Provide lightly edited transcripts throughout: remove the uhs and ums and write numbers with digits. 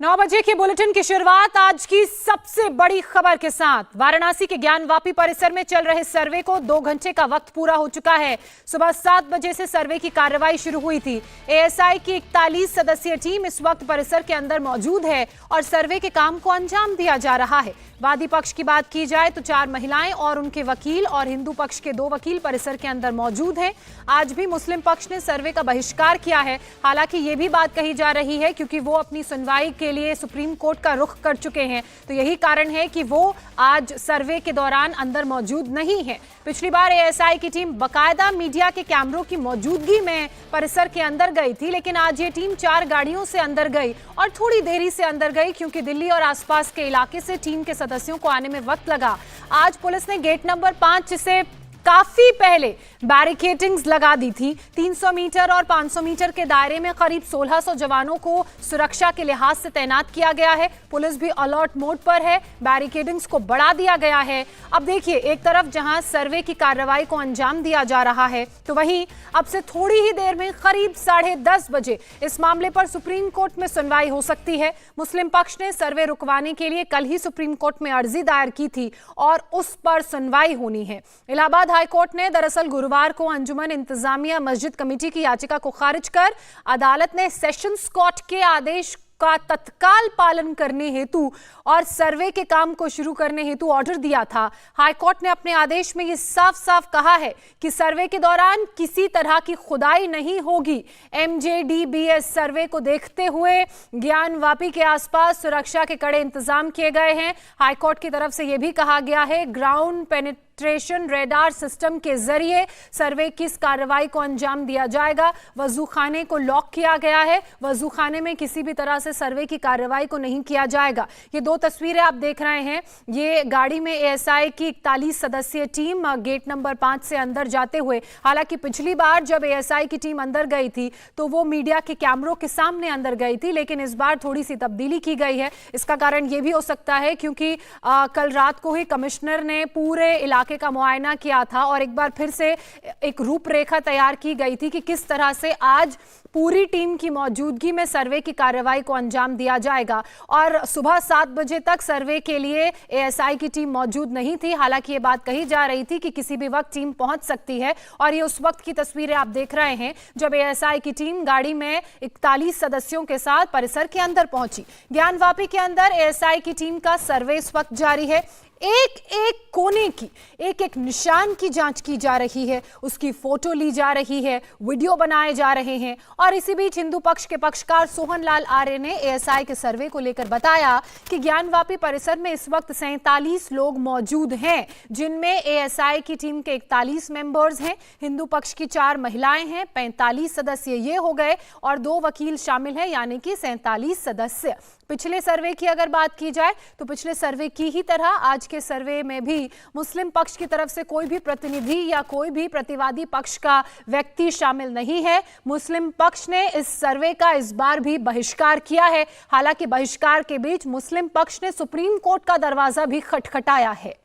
9 बजे के बुलेटिन की शुरुआत आज की सबसे बड़ी खबर के साथ। वाराणसी के ज्ञानवापी परिसर में चल रहे सर्वे को 2 घंटे का वक्त पूरा हो चुका है। सुबह 7 बजे से सर्वे की कार्रवाई शुरू हुई थी। एएसआई की 41 सदस्यीय टीम इस वक्त परिसर के अंदर मौजूद है और सर्वे के काम को अंजाम दिया जा रहा है। वादी पक्ष की बात की जाए तो 4 महिलाएं और उनके वकील और हिंदू पक्ष के 2 वकील परिसर के अंदर मौजूद हैं। आज भी मुस्लिम पक्ष ने सर्वे का बहिष्कार किया है। हालांकि ये भी बात कही जा रही है क्योंकि वो अपनी सुनवाई के लिए सुप्रीम कोर्ट का रुख कर चुके हैं, तो यही कारण है कि वो आज सर्वे के दौरान अंदर मौजूद नहीं है। पिछली बार एएसआई की टीम बकायदा मीडिया के कैमरों की मौजूदगी में परिसर के अंदर गई थी, लेकिन आज ये टीम 4 गाड़ियों से अंदर गई और थोड़ी देरी से अंदर गई क्योंकि दिल्ली और आसपास के इलाके से टीम के सदस्यों को आने में वक्त लगा। आज पुलिस ने गेट नंबर 5 से काफी पहले बैरिकेडिंग्स लगा दी थी। 300 मीटर और 500 मीटर के दायरे में करीब 1600 जवानों को सुरक्षा के लिहाज से तैनात किया गया है। पुलिस भी अलर्ट मोड पर है। बैरिकेडिंग्स को बढ़ा दिया गया है। अब देखिए, एक तरफ जहां सर्वे की कार्रवाई को अंजाम दिया जा रहा है, तो वहीं अब से थोड़ी ही देर में करीब 10:30 बजे इस मामले पर सुप्रीम कोर्ट में सुनवाई हो सकती है। मुस्लिम पक्ष ने सर्वे रुकवाने के लिए कल ही सुप्रीम कोर्ट में अर्जी दायर की थी और उस पर सुनवाई होनी है। इलाहाबाद हाईकोर्ट ने दरअसल गुरुवार को अंजुमन इंतजामिया मस्जिद कमेटी की याचिका को खारिज कर अदालत ने सेशंस कोर्ट के आदेश का तत्काल पालन करने हेतु और सर्वे के काम को शुरू करने हेतु ऑर्डर दिया था। हाईकोर्ट ने अपने आदेश में ये साफ साफ कहा है कि सर्वे के दौरान किसी तरह की खुदाई नहीं होगी। एमजेडीबीएस सर्वे को देखते हुए ज्ञानवापी के आसपास सुरक्षा के कड़े इंतजाम किए गए हैं। हाईकोर्ट की तरफ से यह भी कहा गया है ग्राउंड पेनिट्रेशन रेडार सिस्टम के जरिए सर्वे की इस कार्रवाई को अंजाम दिया जाएगा। वजू खाने को लॉक किया गया है। वजू खाने में किसी भी तरह से सर्वे की कार्रवाई को नहीं किया जाएगा। ये 2 तस्वीरें आप देख रहे हैं। ये गाड़ी में एएसआई की 41 सदस्यीय टीम गेट नंबर 5 से अंदर जाते हुए, हालांकि पिछली बार जब एएसआई की टीम अंदर गई थी तो वो मीडिया के कैमरों के सामने अंदर गई थी, लेकिन इस बार थोड़ी सी तब्दीली की गई है। इसका कारण ये भी हो सकता है क्योंकि कल रात को ही कमिश्नर ने पूरे इलाके का मुआयना किया था और एक बार फिर से एक रूपरेखा तैयार की गई थी कि किस तरह से आज पूरी टीम की मौजूदगी में सर्वे की कार्रवाई को अंजाम दिया जाएगा। और सुबह 7 बजे तक सर्वे के लिए एएसआई की टीम मौजूद नहीं थी। हालांकि ये बात कही जा रही थी कि किसी भी वक्त टीम पहुंच सकती है और ये उस वक्त की तस्वीरें आप देख रहे हैं जब एएसआई की टीम गाड़ी में 41 सदस्यों के साथ परिसर के अंदर पहुंची। ज्ञानवापी के अंदर एएसआई की टीम का सर्वे इस वक्त जारी है। एक एक कोने की, एक एक निशान की जांच की जा रही है, उसकी फोटो ली जा रही है, वीडियो बनाए जा रहे हैं। और इसी बीच हिंदू पक्ष के पक्षकार सोहन लाल आर्य ने एएसआई के सर्वे को लेकर बताया कि ज्ञानवापी परिसर में इस वक्त 47 लोग मौजूद हैं, जिनमें एएसआई की टीम के 41 मेंबर्स हैं, हिंदू पक्ष की 4 महिलाएं हैं, 45 सदस्य ये हो गए और 2 वकील शामिल हैं, यानी कि 47 सदस्य। पिछले सर्वे की अगर बात की जाए तो पिछले सर्वे की ही तरह आज के सर्वे में भी मुस्लिम पक्ष की तरफ से कोई भी प्रतिनिधि या कोई भी प्रतिवादी पक्ष का व्यक्ति शामिल नहीं है। मुस्लिम पक्ष ने इस सर्वे का इस बार भी बहिष्कार किया है। हालांकि बहिष्कार के बीच मुस्लिम पक्ष ने सुप्रीम कोर्ट का दरवाजा भी खटखटाया है।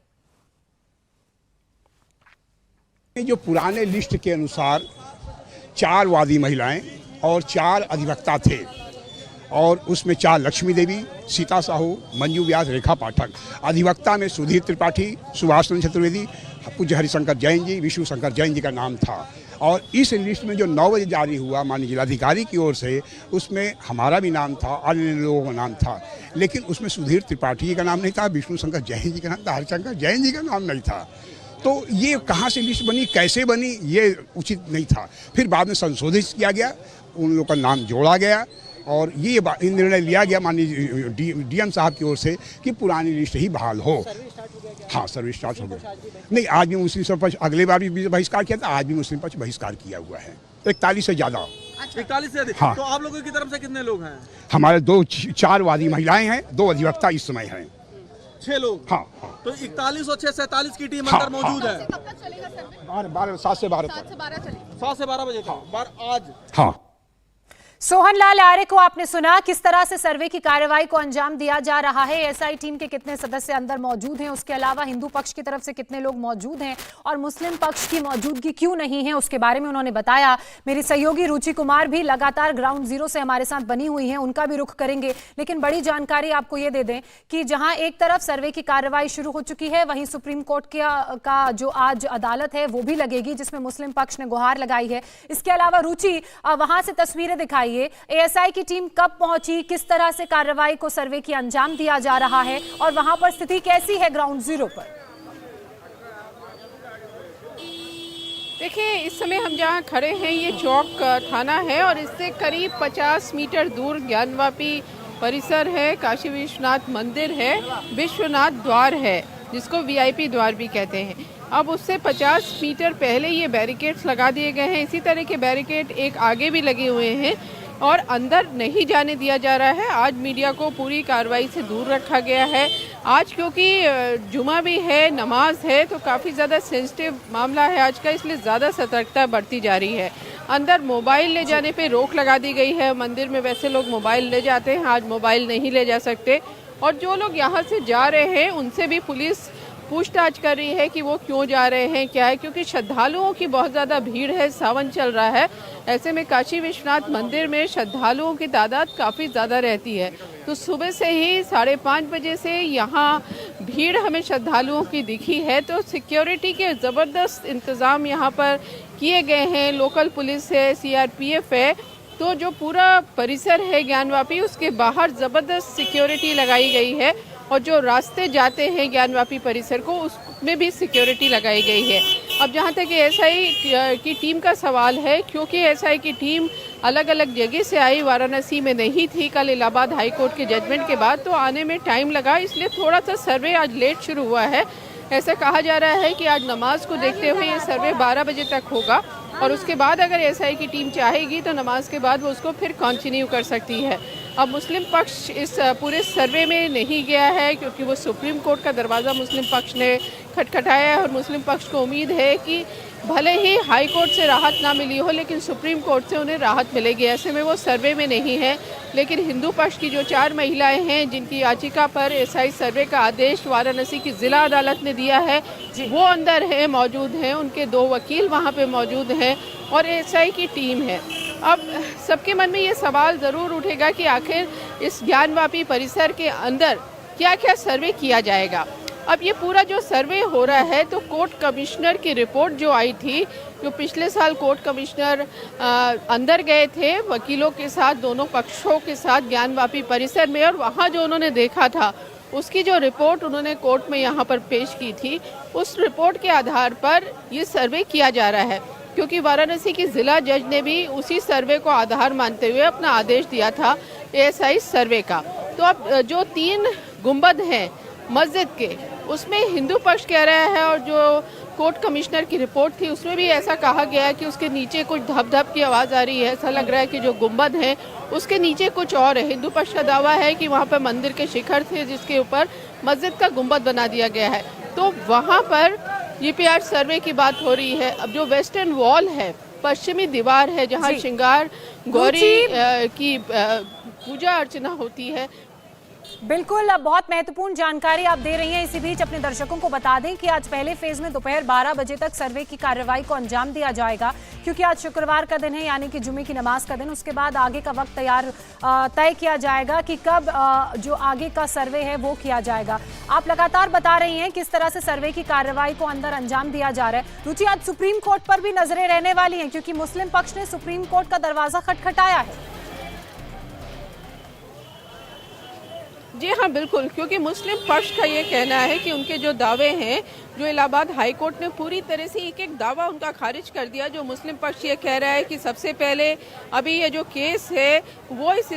जो पुराने लिस्ट के अनुसार 4 वादी महिलाएं और 4 अधिवक्ता थे और उसमें 4 लक्ष्मी देवी, सीता साहू, मंजू व्यास, रेखा पाठक। अधिवक्ता में सुधीर त्रिपाठी, सुभाष चंद्र चतुर्वेदी, पूज्य हरिशंकर जैन जी, विष्णु शंकर जैन जी का नाम था। और इस लिस्ट में जो 9 बजे जारी हुआ माननीय जिलाधिकारी की ओर से, उसमें हमारा भी नाम था, अन्य लोगों का नाम था, लेकिन उसमें सुधीर त्रिपाठी जी का नाम नहीं था, विष्णु शंकर जैन जी का नाम था, हरिशंकर जैन जी का नाम नहीं था। तो ये कहाँ से लिस्ट बनी, कैसे बनी, ये उचित नहीं था। फिर बाद में संशोधित किया गया, उन लोगों का नाम जोड़ा गया और ये निर्णय लिया गया माननीय डीएम साहब की ओर से कि पुरानी लिस्ट ही बहाल हो। हाँ, सर्विस स्टार्ट हो गया। नहीं, आज भी मुस्लिम पक्ष, अगले बार भी बहिष्कार किया था, आज भी मुस्लिम पक्ष बहिष्कार किया हुआ है। 41 से ज़्यादा। 41 से अधिक। हाँ। तो आप लोगों की तरफ से कितने लोग हैं? हमारे 4 वादी महिलाएं हैं, 2 अधिवक्ता इस समय हैं। 6 लोग। हाँ। तो 41 और 6 47 की टीम अंदर मौजूद है। 7 से 12 7 से 12 बजे तक। आज। हाँ। सोहन लाल आर्य को आपने सुना, किस तरह से सर्वे की कार्रवाई को अंजाम दिया जा रहा है, एसआई टीम के कितने सदस्य अंदर मौजूद हैं, उसके अलावा हिंदू पक्ष की तरफ से कितने लोग मौजूद हैं और मुस्लिम पक्ष की मौजूदगी क्यों नहीं है, उसके बारे में उन्होंने बताया। मेरी सहयोगी रुचि कुमार भी लगातार ग्राउंड जीरो से हमारे साथ बनी हुई हैं, उनका भी रुख करेंगे। लेकिन बड़ी जानकारी आपको ये दे दें कि जहां एक तरफ सर्वे की कार्रवाई शुरू हो चुकी है, वहीं सुप्रीम कोर्ट का जो आज अदालत है वो भी लगेगी, जिसमें मुस्लिम पक्ष ने गुहार लगाई है। इसके अलावा रुचि, वहां से तस्वीरें दिखाई, एएसआई की टीम कब पहुंची, किस तरह से कार्रवाई को सर्वे की अंजाम दिया जा रहा है और वहां पर स्थिति कैसी है ग्राउंड जीरो पर? देखिए, इस समय हम जहां खड़े हैं ये चौक थाना है और इससे करीब 50 मीटर दूर ज्ञानवापी परिसर है, काशी विश्वनाथ मंदिर है, विश्वनाथ द्वार है जिसको वीआईपी द्वार भी कहते हैं। अब उससे 50 मीटर पहले ये बैरिकेड्स लगा दिए गए हैं। इसी तरह के बैरिकेड एक आगे भी लगे हुए हैं और अंदर नहीं जाने दिया जा रहा है। आज मीडिया को पूरी कार्रवाई से दूर रखा गया है। आज क्योंकि जुमा भी है, नमाज है, तो काफ़ी ज़्यादा सेंसिटिव मामला है आज का, इसलिए ज़्यादा सतर्कता बढ़ती जा रही है। अंदर मोबाइल ले जाने पे रोक लगा दी गई है। मंदिर में वैसे लोग मोबाइल ले जाते हैं, आज मोबाइल नहीं ले जा सकते। और जो लोग यहाँ से जा रहे हैं उनसे भी पुलिस पूछताछ कर रही है कि वो क्यों जा रहे हैं, क्या है, क्योंकि श्रद्धालुओं की बहुत ज़्यादा भीड़ है, सावन चल रहा है। ऐसे में काशी विश्वनाथ मंदिर में श्रद्धालुओं की तादाद काफ़ी ज़्यादा रहती है। तो सुबह से ही 5:30 बजे से यहाँ भीड़ हमें श्रद्धालुओं की दिखी है। तो सिक्योरिटी के ज़बरदस्त इंतज़ाम यहाँ पर किए गए हैं। लोकल पुलिस है, सीआरपीएफ है। तो जो पूरा परिसर है ज्ञानवापी, उसके बाहर ज़बरदस्त सिक्योरिटी लगाई गई है और जो रास्ते जाते हैं ज्ञानवापी परिसर को उसमें भी सिक्योरिटी लगाई गई है। अब जहाँ तक एसआई की टीम का सवाल है, क्योंकि एसआई की टीम अलग अलग जगह से आई, वाराणसी में नहीं थी कल इलाहाबाद हाई कोर्ट के जजमेंट के बाद, तो आने में टाइम लगा, इसलिए थोड़ा सा सर्वे आज लेट शुरू हुआ है। ऐसा कहा जा रहा है कि आज नमाज को देखते हुए ये सर्वे 12 बजे तक होगा और उसके बाद अगर एसआई की टीम चाहेगी तो नमाज के बाद वो उसको फिर कंटिन्यू कर सकती है। अब मुस्लिम पक्ष इस पूरे सर्वे में नहीं गया है क्योंकि वो सुप्रीम कोर्ट का दरवाज़ा मुस्लिम पक्ष ने खटखटाया है और मुस्लिम पक्ष को उम्मीद है कि भले ही हाई कोर्ट से राहत ना मिली हो लेकिन सुप्रीम कोर्ट से उन्हें राहत मिलेगी। ऐसे में वो सर्वे में नहीं है। लेकिन हिंदू पक्ष की जो 4 महिलाएं हैं जिनकी याचिका पर एसआई सर्वे का आदेश वाराणसी की ज़िला अदालत ने दिया है, वो अंदर है, मौजूद हैं। उनके 2 वकील वहाँ पे मौजूद हैं और एसआई की टीम है। अब सबके मन में ये सवाल ज़रूर उठेगा कि आखिर इस ज्ञानवापी परिसर के अंदर क्या क्या सर्वे किया जाएगा। अब ये पूरा जो सर्वे हो रहा है, तो कोर्ट कमिश्नर की रिपोर्ट जो आई थी, जो पिछले साल कोर्ट कमिश्नर अंदर गए थे वकीलों के साथ, दोनों पक्षों के साथ ज्ञानवापी परिसर में, और वहाँ जो उन्होंने देखा था उसकी जो रिपोर्ट उन्होंने कोर्ट में यहाँ पर पेश की थी, उस रिपोर्ट के आधार पर ये सर्वे किया जा रहा है। क्योंकि वाराणसी की ज़िला जज ने भी उसी सर्वे को आधार मानते हुए अपना आदेश दिया था एएसआई सर्वे का। तो अब जो 3 गुंबद हैं मस्जिद के, उसमें हिंदू पक्ष कह रहा है और जो कोर्ट कमिश्नर की रिपोर्ट थी उसमें भी ऐसा कहा गया है कि उसके नीचे कुछ धप-धप की आवाज़ आ रही है। ऐसा लग रहा है कि जो गुंबद है उसके नीचे कुछ और है। हिंदू पक्ष का दावा है कि वहाँ पर मंदिर के शिखर थे जिसके ऊपर मस्जिद का गुंबद बना दिया गया है। तो वहाँ पर जीपीआर सर्वे की बात हो रही है। अब जो वेस्टर्न वॉल है, पश्चिमी दीवार है, जहाँ श्रृंगार गौरी की पूजा अर्चना होती है। बिल्कुल, अब बहुत महत्वपूर्ण जानकारी आप दे रही हैं। इसी बीच अपने दर्शकों को बता दें कि आज पहले फेज में दोपहर 12 बजे तक सर्वे की कार्रवाई को अंजाम दिया जाएगा, क्योंकि आज शुक्रवार का दिन है, यानी कि जुमे की नमाज का दिन। उसके बाद आगे का वक्त तय किया जाएगा कि कब जो आगे का सर्वे है वो किया जाएगा। आप लगातार बता रही हैं किस तरह से सर्वे की कार्रवाई को अंदर अंजाम दिया जा रहा है। रुचि, आज सुप्रीम कोर्ट पर भी नजरें रहने वाली हैं क्योंकि मुस्लिम पक्ष ने सुप्रीम कोर्ट का दरवाजा खटखटाया है। जी हाँ, बिल्कुल, क्योंकि मुस्लिम पक्ष का ये कहना है कि उनके जो दावे हैं, जो इलाहाबाद हाई कोर्ट ने पूरी तरह से एक दावा उनका खारिज कर दिया। जो मुस्लिम पक्ष ये कह रहा है कि सबसे पहले अभी ये जो केस है वो इस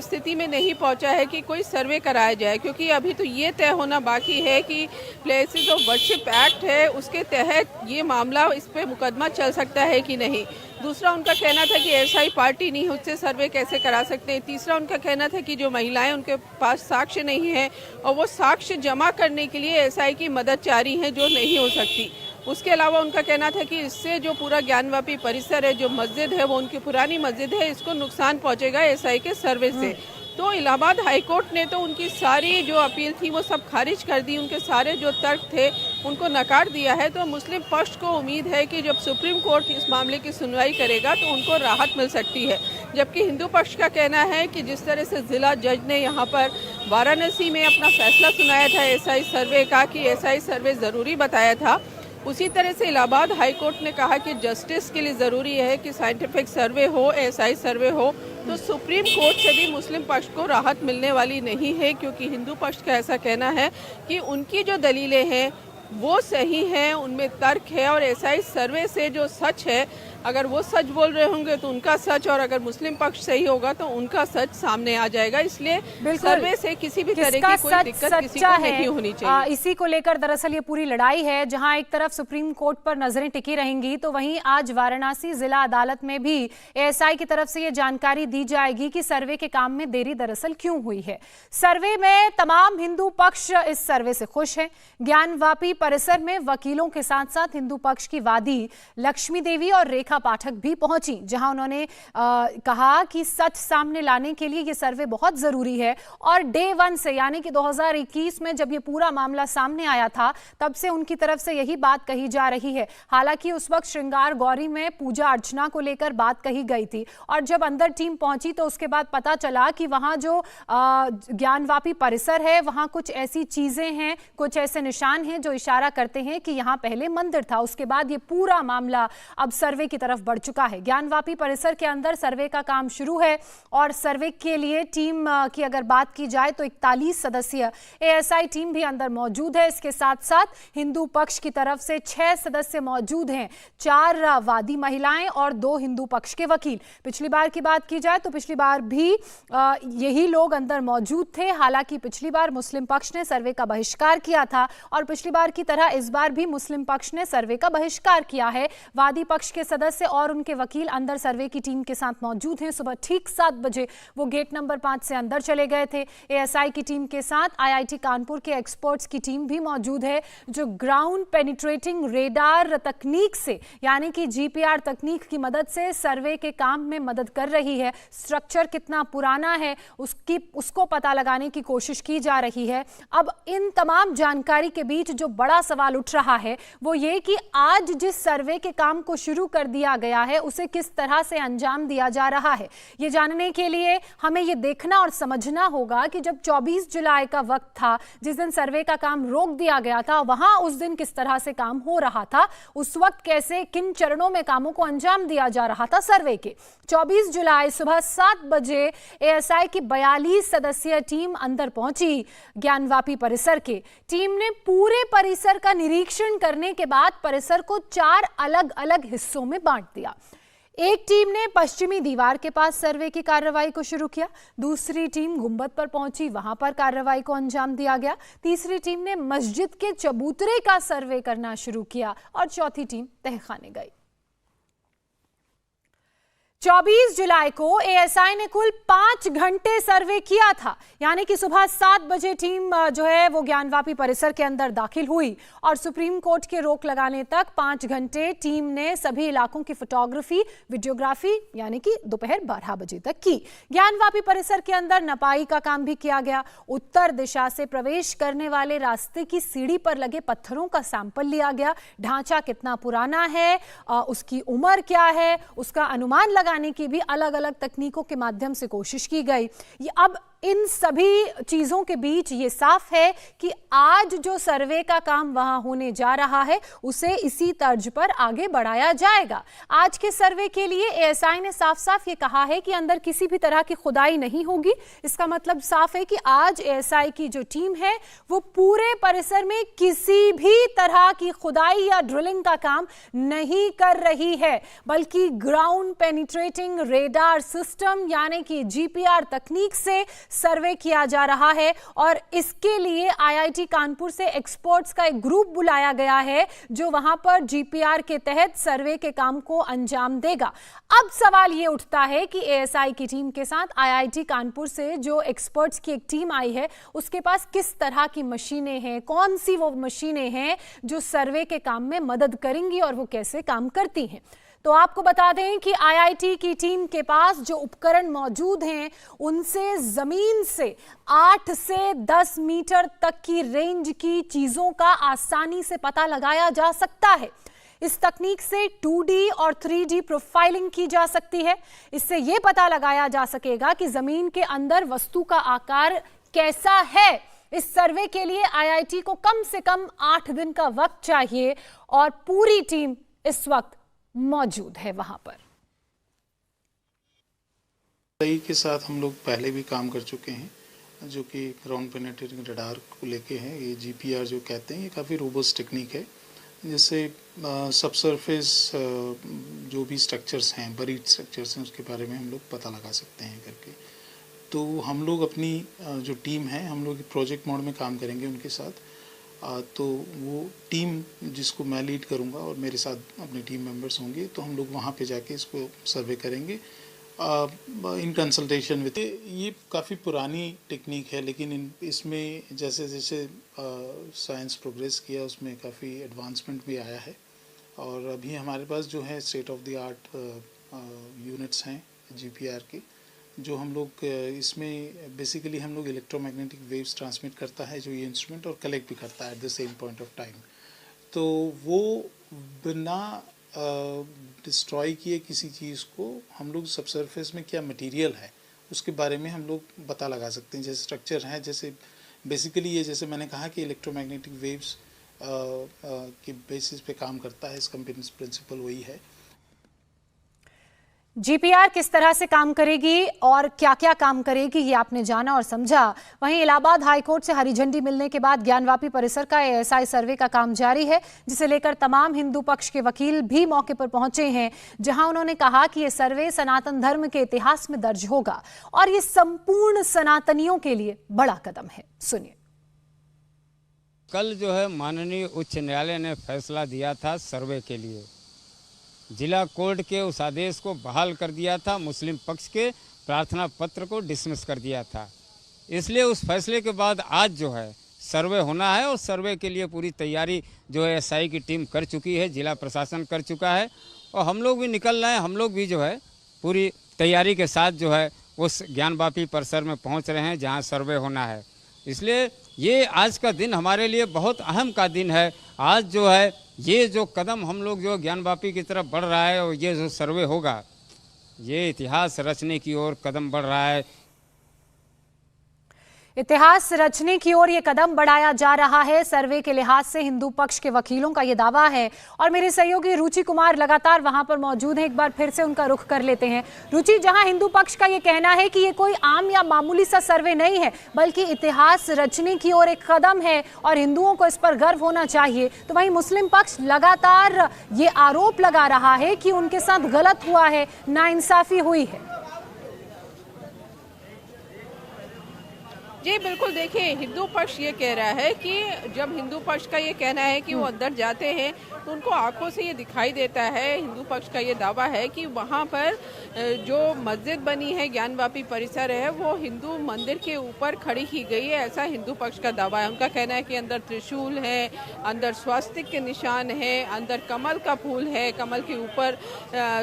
स्थिति में नहीं पहुंचा है कि कोई सर्वे कराया जाए, क्योंकि अभी तो ये तय होना बाकी है कि प्लेसेस ऑफ वर्शिप एक्ट है उसके तहत ये मामला, इस पर मुकदमा चल सकता है कि नहीं। दूसरा उनका कहना था कि एसआई पार्टी नहीं, उससे सर्वे कैसे करा सकते हैं। तीसरा उनका कहना था कि जो महिलाएं, उनके पास साक्ष्य नहीं है और वो साक्ष्य जमा करने के लिए एसआई की मदद चाह रही हैं, जो नहीं हो सकती। उसके अलावा उनका कहना था कि इससे जो पूरा ज्ञानवापी परिसर है, जो मस्जिद है वो उनकी पुरानी मस्जिद है, इसको नुकसान पहुंचेगा एएसआई के सर्वे से। तो इलाहाबाद हाईकोर्ट ने तो उनकी सारी जो अपील थी वो सब खारिज कर दी, उनके सारे जो तर्क थे उनको नकार दिया है। तो मुस्लिम पक्ष को उम्मीद है कि जब सुप्रीम कोर्ट इस मामले की सुनवाई करेगा तो उनको राहत मिल सकती है। जबकि हिंदू पक्ष का कहना है कि जिस तरह से जिला जज ने यहाँ पर वाराणसी में अपना फैसला सुनाया था एएसआई सर्वे का, कि एएसआई सर्वे ज़रूरी बताया था, उसी तरह से इलाहाबाद हाईकोर्ट ने कहा कि जस्टिस के लिए ज़रूरी है कि साइंटिफिक सर्वे हो, एएसआई सर्वे हो। तो सुप्रीम कोर्ट से भी मुस्लिम पक्ष को राहत मिलने वाली नहीं है, क्योंकि हिंदू पक्ष का ऐसा कहना है कि उनकी जो दलीलें हैं वो सही हैं, उनमें तर्क है, और एएसआई सर्वे से जो सच है, अगर वो सच बोल रहे होंगे तो उनका सच, और अगर मुस्लिम पक्ष सही होगा तो उनका सच सामने आ जाएगा। इसलिए सर्वे से किसी भी तरह की कोई दिक्कत किसी को नहीं होनी चाहिए। इसी को लेकर दरअसल ये पूरी लड़ाई है, जहां एक तरफ सुप्रीम कोर्ट पर नजरें टिकी रहेंगी, तो वहीं आज वाराणसी जिला अदालत में भी एएसआई की तरफ से ये जानकारी दी जाएगी कि सर्वे के काम में देरी दरअसल क्यों हुई है। सर्वे में तमाम हिंदू पक्ष इस सर्वे से खुश है। ज्ञानवापी परिसर में वकीलों के साथ साथ हिंदू पक्ष की वादी लक्ष्मी देवी और रेखा पाठक भी पहुंची, जहां उन्होंने कहा कि सच सामने लाने के लिए ये सर्वे बहुत जरूरी है। और डे 1 से, यानी कि 2021 में जब ये पूरा मामला सामने आया था, तब से उनकी तरफ से यही बात कही जा रही है। हालांकि उस वक्त श्रृंगार गौरी में पूजा अर्चना को लेकर बात कही गई थी, और जब अंदर टीम पहुंची तो उसके बाद पता चला कि वहां जो ज्ञानवापी परिसर है वहां कुछ ऐसी चीजें हैं, कुछ ऐसे निशान हैं जो इशारा करते हैं कि यहां पहले मंदिर था। उसके बाद ये पूरा मामला अब सर्वे की तरफ बढ़ चुका है। ज्ञानवापी परिसर के अंदर सर्वे का काम शुरू है, और सर्वे के लिए टीम की अगर बात की जाए तो 41 सदस्यीय एएसआई टीम भी अंदर मौजूद है। इसके साथ साथ हिंदू पक्ष की तरफ से 6 सदस्य मौजूद हैं, 4 वादी महिलाएं और 2 हिंदू पक्ष के वकील। पिछली बार की बात की जाए तो पिछली बार भी यही लोग अंदर मौजूद थे। हालांकि पिछली बार मुस्लिम पक्ष ने सर्वे का बहिष्कार किया था, और पिछली बार की तरह इस बार भी मुस्लिम पक्ष ने सर्वे का बहिष्कार किया है। वादी पक्ष के सदस्य और उनके वकील अंदर सर्वे की टीम के साथ मौजूद हैं। सुबह ठीक 7 बजे वो गेट नंबर 5 से अंदर चले गए थे। एएसआई की टीम के साथ आईआईटी कानपुर के एक्सपर्ट्स की टीम भी मौजूद है, जो ग्राउंड पेनिट्रेटिंग रेडार तकनीक से, यानी कि जीपीआर तकनीक की मदद से सर्वे के काम में मदद कर रही है। स्ट्रक्चर कितना पुराना है उसको पता लगाने की कोशिश की जा रही है। अब इन तमाम जानकारी के बीच जो बड़ा सवाल उठ रहा है वो ये कि आज जिस सर्वे के काम को शुरू कर दिया गया है उसे किस तरह से अंजाम दिया जा रहा है। ये जानने के लिए हमें ये देखना और समझना होगा कि जब 24 जुलाई का वक्त था, जिस दिन सर्वे का काम रोक दिया गया था, वहां उस दिन किस तरह से काम हो रहा था, उस वक्त कैसे, किन चरणों में कामों को अंजाम दिया जा रहा था सर्वे के। 24 जुलाई सुबह 7 बजे एएसआई की 42 सदस्यीय टीम अंदर पहुंची ज्ञानवापी परिसर के। टीम ने पूरे परिसर का निरीक्षण करने के बाद परिसर को 4 अलग अलग हिस्सों में बांट दिया। एक टीम ने पश्चिमी दीवार के पास सर्वे की कार्रवाई को शुरू किया, दूसरी टीम गुंबद पर पहुंची, वहां पर कार्रवाई को अंजाम दिया गया, तीसरी टीम ने मस्जिद के चबूतरे का सर्वे करना शुरू किया, और चौथी टीम तहखाने गई। 24 जुलाई को एएसआई ने कुल 5 घंटे सर्वे किया था, यानी कि सुबह 7 बजे टीम जो है वो ज्ञानवापी परिसर के अंदर दाखिल हुई, और सुप्रीम कोर्ट के रोक लगाने तक 5 घंटे टीम ने सभी इलाकों की फोटोग्राफी, वीडियोग्राफी, यानी कि दोपहर 12 बजे तक की। ज्ञानवापी परिसर के अंदर नपाई का काम भी किया गया। उत्तर दिशा से प्रवेश करने वाले रास्ते की सीढ़ी पर लगे पत्थरों का सैंपल लिया गया। ढांचा कितना पुराना है, उसकी उम्र क्या है, उसका अनुमान लगाने की भी अलग अलग तकनीकों के माध्यम से कोशिश की गई। अब इन सभी चीजों के बीच ये साफ है कि आज जो सर्वे का काम वहां होने जा रहा है उसे इसी तर्ज पर आगे बढ़ाया जाएगा। आज के सर्वे के लिए एएसआई ने साफ साफ ये कहा है कि अंदर किसी भी तरह की खुदाई नहीं होगी। इसका मतलब साफ है कि आज एएसआई की जो टीम है वो पूरे परिसर में किसी भी तरह की खुदाई या ड्रिलिंग का काम नहीं कर रही है, बल्कि ग्राउंड पेनिट्रेटिंग रेडार सिस्टम यानी कि जीपीआर तकनीक से सर्वे किया जा रहा है और इसके लिए आईआईटी कानपुर से एक्सपर्ट्स का एक ग्रुप बुलाया गया है जो वहां पर जीपीआर के तहत सर्वे के काम को अंजाम देगा। अब सवाल ये उठता है कि एएसआई की टीम के साथ आईआईटी कानपुर से जो एक्सपर्ट्स की एक टीम आई है उसके पास किस तरह की मशीनें हैं, कौन सी वो मशीनें हैं जो सर्वे के काम में मदद करेंगी और वो कैसे काम करती हैं। तो आपको बता दें कि आईआईटी की टीम के पास जो उपकरण मौजूद हैं उनसे जमीन से 8 से 10 मीटर तक की रेंज की चीजों का आसानी से पता लगाया जा सकता है। इस तकनीक से 2D और 3D प्रोफाइलिंग की जा सकती है। इससे यह पता लगाया जा सकेगा कि जमीन के अंदर वस्तु का आकार कैसा है। इस सर्वे के लिए आईआईटी को कम से कम 8 दिन का वक्त चाहिए और पूरी टीम इस वक्त मौजूद है वहां पर। सही के साथ हम लोग पहले भी काम कर चुके हैं, जो कि ग्राउंड पेनिट्रेटिंग रडार को लेके हैं। ये जीपीआर जो कहते हैं, ये काफ़ी रोबस्ट टेक्निक है, जिससे सबसरफेस जो भी स्ट्रक्चर्स हैं, बरीड स्ट्रक्चर्स हैं, उसके बारे में हम लोग पता लगा सकते हैं करके। तो हम लोग अपनी जो टीम है, हम लोग प्रोजेक्ट मोड में काम करेंगे उनके साथ। तो वो टीम जिसको मैं लीड करूंगा और मेरे साथ अपने टीम मेंबर्स होंगे, तो हम लोग वहाँ पे जाके इसको सर्वे करेंगे इन कंसल्टेशन विद। ये काफ़ी पुरानी टेक्निक है, लेकिन इसमें जैसे जैसे साइंस प्रोग्रेस किया उसमें काफ़ी एडवांसमेंट भी आया है। और अभी हमारे पास जो है state of the art units हैं जीपीआर के, जो हम लोग इसमें बेसिकली हम लोग इलेक्ट्रोमैग्नेटिक वेव्स ट्रांसमिट करता है जो ये इंस्ट्रूमेंट, और कलेक्ट भी करता है at the same point of time. तो वो बिना डिस्ट्रॉय किए किसी चीज़ को हम लोग सबसरफेस में क्या मटेरियल है उसके बारे में हम लोग पता लगा सकते हैं। जैसे स्ट्रक्चर है, जैसे बेसिकली ये जैसे मैंने कहा कि इलेक्ट्रोमैग्नेटिक वेव्स के बेसिस पे काम करता है, इसका प्रिंसिपल वही है। जीपीआर किस तरह से काम करेगी और क्या क्या काम करेगी ये आपने जाना और समझा। वहीं इलाहाबाद हाईकोर्ट से हरी झंडी मिलने के बाद ज्ञानवापी परिसर का एएसआई सर्वे का काम जारी है, जिसे लेकर तमाम हिंदू पक्ष के वकील भी मौके पर पहुंचे हैं, जहां उन्होंने कहा कि यह सर्वे सनातन धर्म के इतिहास में दर्ज होगा और ये संपूर्ण सनातनियों के लिए बड़ा कदम है। सुनिए। कल जो है माननीय उच्च न्यायालय ने फैसला दिया था सर्वे के लिए, जिला कोर्ट के उस आदेश को बहाल कर दिया था, मुस्लिम पक्ष के प्रार्थना पत्र को डिसमिस कर दिया था। इसलिए उस फैसले के बाद आज जो है सर्वे होना है और सर्वे के लिए पूरी तैयारी जो है एसआई की टीम कर चुकी है, जिला प्रशासन कर चुका है और हम लोग भी निकल रहे हैं। हम लोग भी जो है पूरी तैयारी के साथ जो है उस ज्ञानवापी परिसर में पहुंच रहे हैं जहां सर्वे होना है। इसलिए ये आज का दिन हमारे लिए बहुत अहम का दिन है। आज जो है ये जो कदम हम लोग जो ज्ञानवापी की तरफ बढ़ रहा है और ये जो सर्वे होगा, ये इतिहास रचने की ओर कदम बढ़ रहा है। इतिहास रचने की ओर ये कदम बढ़ाया जा रहा है, सर्वे के लिहाज से हिंदू पक्ष के वकीलों का ये दावा है। और मेरे सहयोगी रुचि कुमार लगातार वहां पर मौजूद हैं, एक बार फिर से उनका रुख कर लेते हैं। रुचि, जहां हिंदू पक्ष का ये कहना है कि ये कोई आम या मामूली सा सर्वे नहीं है, बल्कि इतिहास रचने की ओर एक कदम है और हिंदुओं को इस पर गर्व होना चाहिए, तो वहीं मुस्लिम पक्ष लगातार ये आरोप लगा रहा है कि उनके साथ गलत हुआ है, नाइंसाफी हुई है। जी बिल्कुल, देखिए हिंदू पक्ष ये कह रहा है कि जब हिंदू पक्ष का ये कहना है कि वो अंदर जाते हैं तो उनको आंखों से ये दिखाई देता है। हिंदू पक्ष का ये दावा है कि वहाँ पर जो मस्जिद बनी है, ज्ञानवापी परिसर है, वो हिंदू मंदिर के ऊपर खड़ी की गई है, ऐसा हिंदू पक्ष का दावा है। उनका कहना है कि अंदर त्रिशूल है, अंदर स्वास्तिक के निशान है, अंदर कमल का फूल है, कमल के ऊपर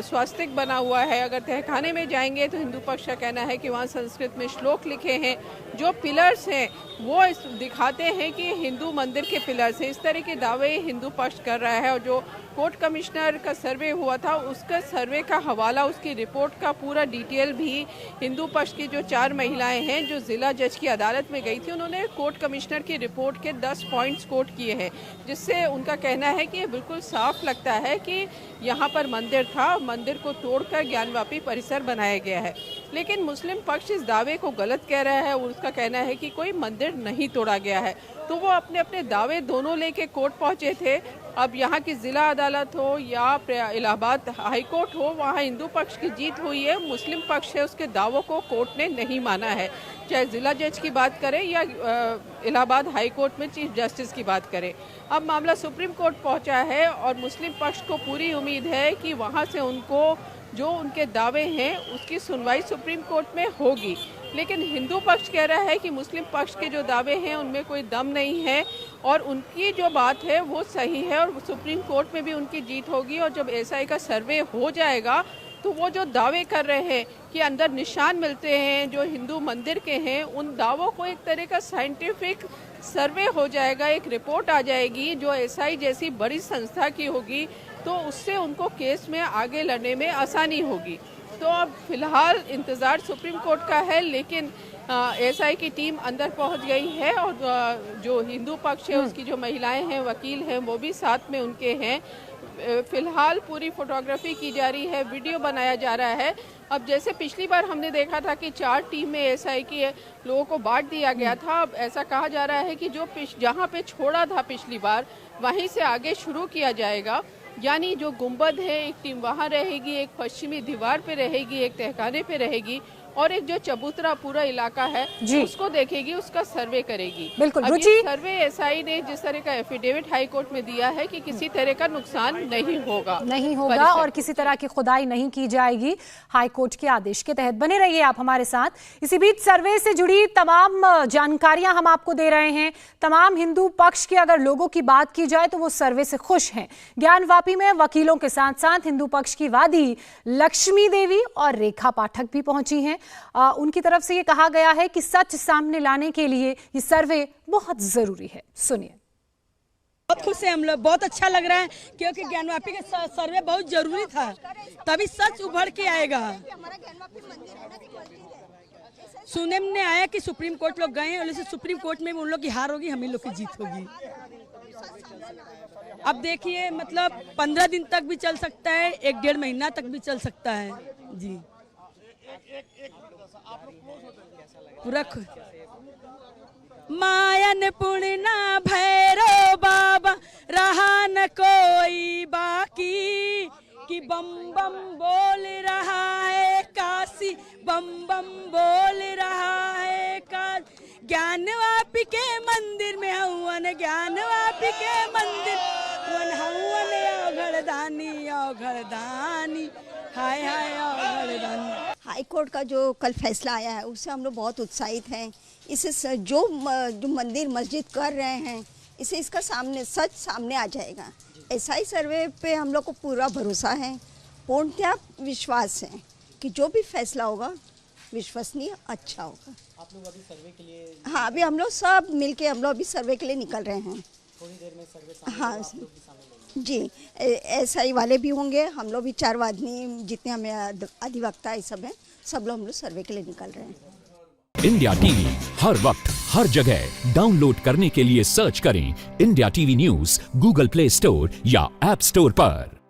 स्वास्तिक बना हुआ है। अगर तहखाने में जाएंगे तो हिंदू पक्ष का कहना है कि वहाँ संस्कृत में श्लोक लिखे हैं, जो पिलर्स हैं वो दिखाते हैं कि हिंदू मंदिर के पिलर्स हैं। इस तरह के दावे हिंदू पक्ष कर रहा है। और जो कोर्ट कमिश्नर का सर्वे हुआ था, उसका सर्वे का हवाला, उसकी रिपोर्ट का पूरा डिटेल भी हिंदू पक्ष की जो 4 महिलाएं हैं जो जिला जज की अदालत में गई थी, उन्होंने कोर्ट कमिश्नर की रिपोर्ट के 10 पॉइंट्स कोट किए हैं, जिससे उनका कहना है कि ये बिल्कुल साफ लगता है कि यहाँ पर मंदिर था, मंदिर को तोड़कर ज्ञानवापी परिसर बनाया गया है। लेकिन मुस्लिम पक्ष इस दावे को गलत कह रहा है और उसका कहना है कि कोई मंदिर नहीं तोड़ा गया है। तो वो अपने अपने दावे दोनों लेके कोर्ट पहुंचे थे। अब यहाँ की ज़िला अदालत हो या इलाहाबाद हाई कोर्ट हो, वहाँ हिंदू पक्ष की जीत हुई है। मुस्लिम पक्ष है उसके दावों को कोर्ट ने नहीं माना है, चाहे ज़िला जज की बात करें या इलाहाबाद हाई कोर्ट में चीफ जस्टिस की बात करें। अब मामला सुप्रीम कोर्ट पहुँचा है और मुस्लिम पक्ष को पूरी उम्मीद है कि वहाँ से उनको जो उनके दावे हैं उसकी सुनवाई सुप्रीम कोर्ट में होगी। लेकिन हिंदू पक्ष कह रहा है कि मुस्लिम पक्ष के जो दावे हैं उनमें कोई दम नहीं है और उनकी जो बात है वो सही है और सुप्रीम कोर्ट में भी उनकी जीत होगी। और जब एसआई का सर्वे हो जाएगा तो वो जो दावे कर रहे हैं कि अंदर निशान मिलते हैं जो हिंदू मंदिर के हैं, उन दावों को एक तरह का साइंटिफिक सर्वे हो जाएगा, एक रिपोर्ट आ जाएगी जो एसआई जैसी बड़ी संस्था की होगी, तो उससे उनको केस में आगे लड़ने में आसानी होगी। तो अब फिलहाल इंतज़ार सुप्रीम कोर्ट का है, लेकिन एसआई की टीम अंदर पहुंच गई है और जो हिंदू पक्ष है उसकी जो महिलाएं हैं, वकील हैं, वो भी साथ में उनके हैं। फिलहाल पूरी फोटोग्राफी की जा रही है, वीडियो बनाया जा रहा है। अब जैसे पिछली बार हमने देखा था कि 4 टीम में एसआई की लोगों को बांट दिया गया था, अब ऐसा कहा जा रहा है कि जो जहाँ पे छोड़ा था पिछली बार वहीं से आगे शुरू किया जाएगा। यानी जो गुंबद है एक टीम वहाँ रहेगी, एक पश्चिमी दीवार पे रहेगी, एक तहखाने पे रहेगी और एक जो चबूतरा पूरा इलाका है उसको देखेगी, उसका सर्वे करेगी। बिल्कुल। अब ये सर्वे एसआई ने जिस तरह का एफिडेविट हाई कोर्ट में दिया है कि किसी तरह का नुकसान नहीं होगा और किसी तरह की खुदाई नहीं की जाएगी हाई कोर्ट के आदेश के तहत। बने रहिए आप हमारे साथ। इसी बीच सर्वे से जुड़ी तमाम जानकारियां हम आपको दे रहे हैं। तमाम हिंदू पक्ष के अगर लोगों की बात की जाए तो वो सर्वे से खुश हैं। ज्ञानवापी में वकीलों के साथ साथ हिंदू पक्ष की वादी लक्ष्मी देवी और रेखा पाठक भी पहुंची हैं। उनकी तरफ से ये कहा गया है कि सच सामने लाने के लिए ये सर्वे बहुत जरूरी है। सुनिए। बहुत खुश है हम लोग, बहुत अच्छा लग रहा है क्योंकि ज्ञानवापी का सर्वे बहुत जरूरी था, तभी सच उभर के आएगा। सुनने में आया कि सुप्रीम कोर्ट लोग गए और सुप्रीम कोर्ट में उन लोग की हार होगी, हम इन लोग की जीत होगी। अब देखिए मतलब 15 दिन तक भी चल सकता है, 1-1.5 महीना तक भी चल सकता है जी। पूरा मायन पुण्ना भैरो बाबा रहा न कोई बाकी, कि बम बम बोल रहा है काशी, बम बम बोल रहा है काशी। ज्ञानवापी के मंदिर में हवन, ज्ञानवापी के मंदिर हवन, औघड़दानी औघड़दानी, हाय हाय औघड़दानी। हाई कोर्ट का जो कल फैसला आया है उससे हम लोग बहुत उत्साहित हैं। इससे जो मंदिर मस्जिद कर रहे हैं इससे इसका सच सामने आ जाएगा। एसआई सर्वे पे हम लोग को पूरा भरोसा है, पूर्णतः विश्वास है कि जो भी फैसला होगा विश्वसनीय अच्छा होगा। आप लोग अभी सर्वे के लिए? हाँ, अभी हम लोग सब मिलके हम लोग अभी सर्वे के लिए निकल रहे हैं। थोड़ी देर में सर्वे। हाँ जी, एसआई वाले भी होंगे, हम लोग भी 4 आदमी जितने हमें अधिवक्ता ये सब है, सब लोग हम लोग सर्वे के लिए निकल रहे हैं। इंडिया टीवी हर वक्त हर जगह डाउनलोड करने के लिए सर्च करें India TV news Google play store या ऐप स्टोर पर।